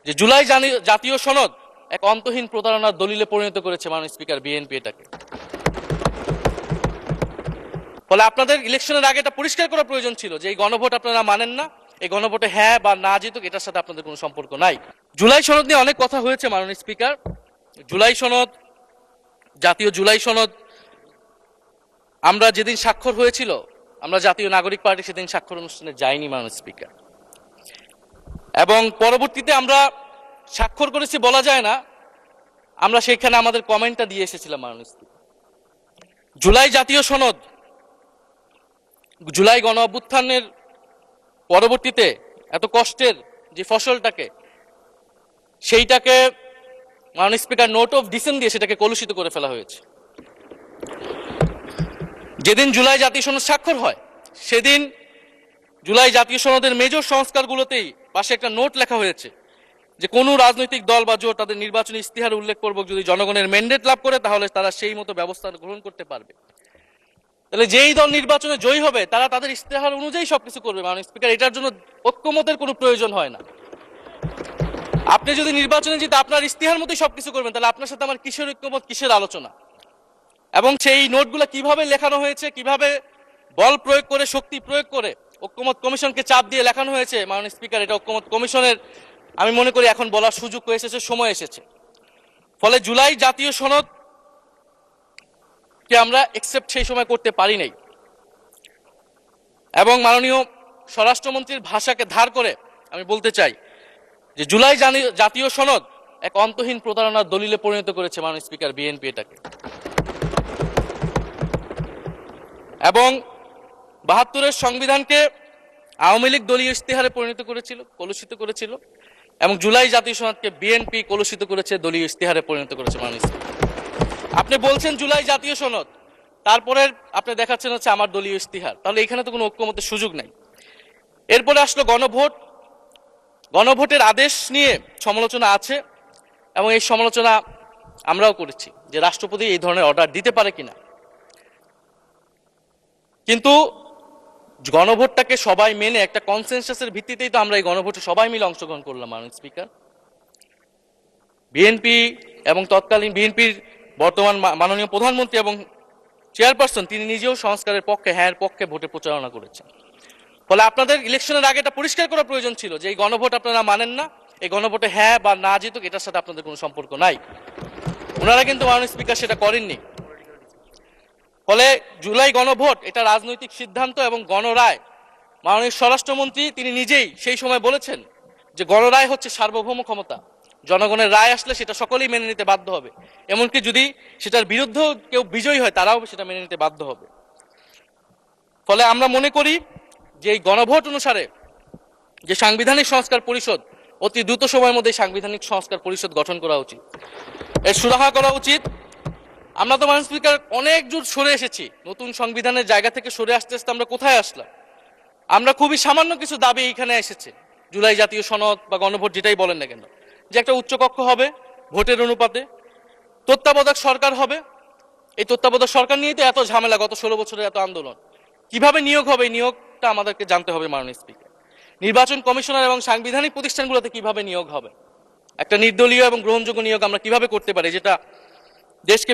যে জুলাই জাতীয় সনদ এক অন্তহীন প্রতারণার দলিলে পরিণত করেছে মাননীয় স্পিকার বিএনপি এটাকে। ফলে আপনাদের ইলেকশনের আগে এটা পরিষ্কার করা প্রয়োজন ছিল যে এই গণভোট আপনারা মানেন না, এই গণভোটে হ্যাঁ বা না জিতুক এটার সাথে আপনাদের কোনো সম্পর্ক নাই। জুলাই সনদ নিয়ে অনেক কথা হয়েছে মাননীয় স্পিকার। জুলাই সনদ, জাতীয় জুলাই সনদ আমরা যেদিন স্বাক্ষর হয়েছিল, আমরা জাতীয় নাগরিক পার্টি সেদিন স্বাক্ষর অনুষ্ঠানে যাইনি মাননীয় স্পিকার, এবং পরবর্তীতে আমরা স্বাক্ষর করেছি বলা যায় না, আমরা সেখানে আমাদের কমেন্টটা দিয়ে এসেছিলাম মাননীয় স্পিকার। জুলাই জাতীয় সনদ, জুলাই গণ অভ্যুত্থানের পরবর্তীতে এত কষ্টের যে ফসলটাকে, সেইটাকে মাননীয় স্পিকার নোট অফ ডিসেন্ট দিয়ে সেটাকে কলুষিত করে ফেলা হয়েছে। যেদিন জুলাই জাতীয় সনদ স্বাক্ষর হয় সেদিন জুলাই জাতীয় সনদের মেজর সংস্কারগুলোতেই পাশে একটা নোট লেখা হয়েছে যে কোনো রাজনৈতিক দল বা জোট তাদের নির্বাচনী ইস্তিহার উল্লেখপূর্বক যদি জনগণের ম্যান্ডেট লাভ করে তাহলে তারা সেই মতো ব্যবস্থা গ্রহণ করতে পারবে। তাহলে যেই দল নির্বাচনে জয়ী হবে তারা তাদের ইস্তেহার অনুযায়ী সবকিছু করবে মাননীয় স্পিকার। এটার জন্য ঐক্যমতের কোনো প্রয়োজন হয় না। আপনি যদি নির্বাচনে জিতে আপনার ইস্তেহার মতোই সবকিছু করবেন, তাহলে আপনার সাথে আমার কিসের ঐক্যমত, কিসের আলোচনা? এবং সেই নোটগুলো কিভাবে লেখানো হয়েছে, কিভাবে বল প্রয়োগ করে, শক্তি প্রয়োগ করে ঐক্যমত কমিশনকে চাপ দিয়ে লেখানো হয়েছে মাননীয় স্পিকার, এটা ঐক্যমত কমিশনের আমি মনে করি এখন বলার সুযোগ এসেছে, সময় এসেছে। ফলে জুলাই জাতীয় সনদ কে আমরা একসেপ্ট সেই সময় করতে পারি নাই, এবং মাননীয় স্বরাষ্ট্রমন্ত্রীর ভাষাকে ধার করে আমি বলতে চাই যে জুলাই জাতীয় সনদ এক অন্তহীন প্রতারণার দলিলে পরিণত করেছে মাননীয় স্পিকার বিএনপি এটাকে। এবং ৭২-এর সংবিধানকে আওয়ামী লীগ দলীয় ইস্তেহারে পরিণত করেছিল, কলুষিত করেছিল, এবং জুলাই জাতীয় সনদকে বিএনপি কলুষিত করেছে, দলীয় ইস্তেহারে পরিণত করেছে মাননীয় স্পিকার। আপনি বলছেন জুলাই জাতীয় সনদ, তারপরে আপনি দেখাচ্ছেন হচ্ছে আমার দলীয় ইস্তিহার, তাহলে এখানে তো কোনো ঐক্যমতের সুযোগ নাই। এরপরে আসলো গণভোট। গণভোটের আদেশ নিয়ে সমালোচনা আছে, এবং এই সমালোচনা আমরাও করেছি যে রাষ্ট্রপতি এই ধরনের অর্ডার দিতে পারে কিনা। কিন্তু গণভোটটাকে সবাই মেনে একটা কনসেনসাসের ভিত্তিতেই তো আমরা এই গণভোটে সবাই মিলে অংশগ্রহণ করলাম মাননীয় স্পিকার। বিএনপি এবং তৎকালীন বিএনপির বর্তমান মাননীয় প্রধানমন্ত্রী এবং চেয়ারপারসন তিনি নিজেও সংস্কারের পক্ষে, হ্যাঁ পক্ষে ভোটে প্রচারণা করেছেন। ফলে আপনাদের ইলেকশনের আগে এটা পরিষ্কার করা প্রয়োজন ছিল যে এই গণভোট আপনারা মানেন না, এই গণভোটে হ্যাঁ বা না জিতুক এটার সাথে আপনাদের কোনো সম্পর্ক নাই। ওনারা কিন্তু মাননীয় স্পিকার সেটা করেননি। ফলে জুলাই গণভোট এটা রাজনৈতিক সিদ্ধান্ত এবং গণরায়। মাননীয় স্বরাষ্ট্রমন্ত্রী তিনি নিজেই সেই সময় বলেছেন যে গণরায় হচ্ছে সার্বভৌম ক্ষমতা, জনগণের রায় আসলে সেটা সকলেই মেনে নিতে বাধ্য হবে, এমনকি যদি সেটার বিরুদ্ধেও কেউ বিজয়ী হয় তারাও সেটা মেনে নিতে বাধ্য হবে। ফলে আমরা মনে করি যে এই গণভোট অনুসারে যে সাংবিধানিক সংস্কার পরিষদ, অতি দ্রুত সময়ের মধ্যে সাংবিধানিক সংস্কার পরিষদ গঠন করা উচিত, এর সুরাহা করা উচিত। আমরা তো মাননীয় স্পিকার অনেক দূর সরে এসেছি, নতুন সংবিধানের জায়গা থেকে সরে আসতে আসতে আমরা কোথায় আসলাম? আমরা খুবই সামান্য কিছু দাবি এখানে এসেছে, জুলাই জাতীয় সনদ বা গণভোট যেটাই বলেন না কেন, যে একটা উচ্চকক্ষ হবে ভোটের অনুপাতে, তত্ত্বাবধায়ক সরকার হবে। এই তত্ত্বাবধায়ক সরকার নিয়েই তো এত ঝামেলা, গত 16 বছরের এত আন্দোলন। কিভাবে নিয়োগ হবে এই নিয়োগটা আমাদেরকে জানতে হবে মাননীয় স্পিকার। নির্বাচন কমিশনার এবং সাংবিধানিক প্রতিষ্ঠানগুলোতে কিভাবে নিয়োগ হবে, একটা নির্দলীয় এবং গ্রহণযোগ্য নিয়োগ আমরা কিভাবে করতে পারি যেটা দেশকে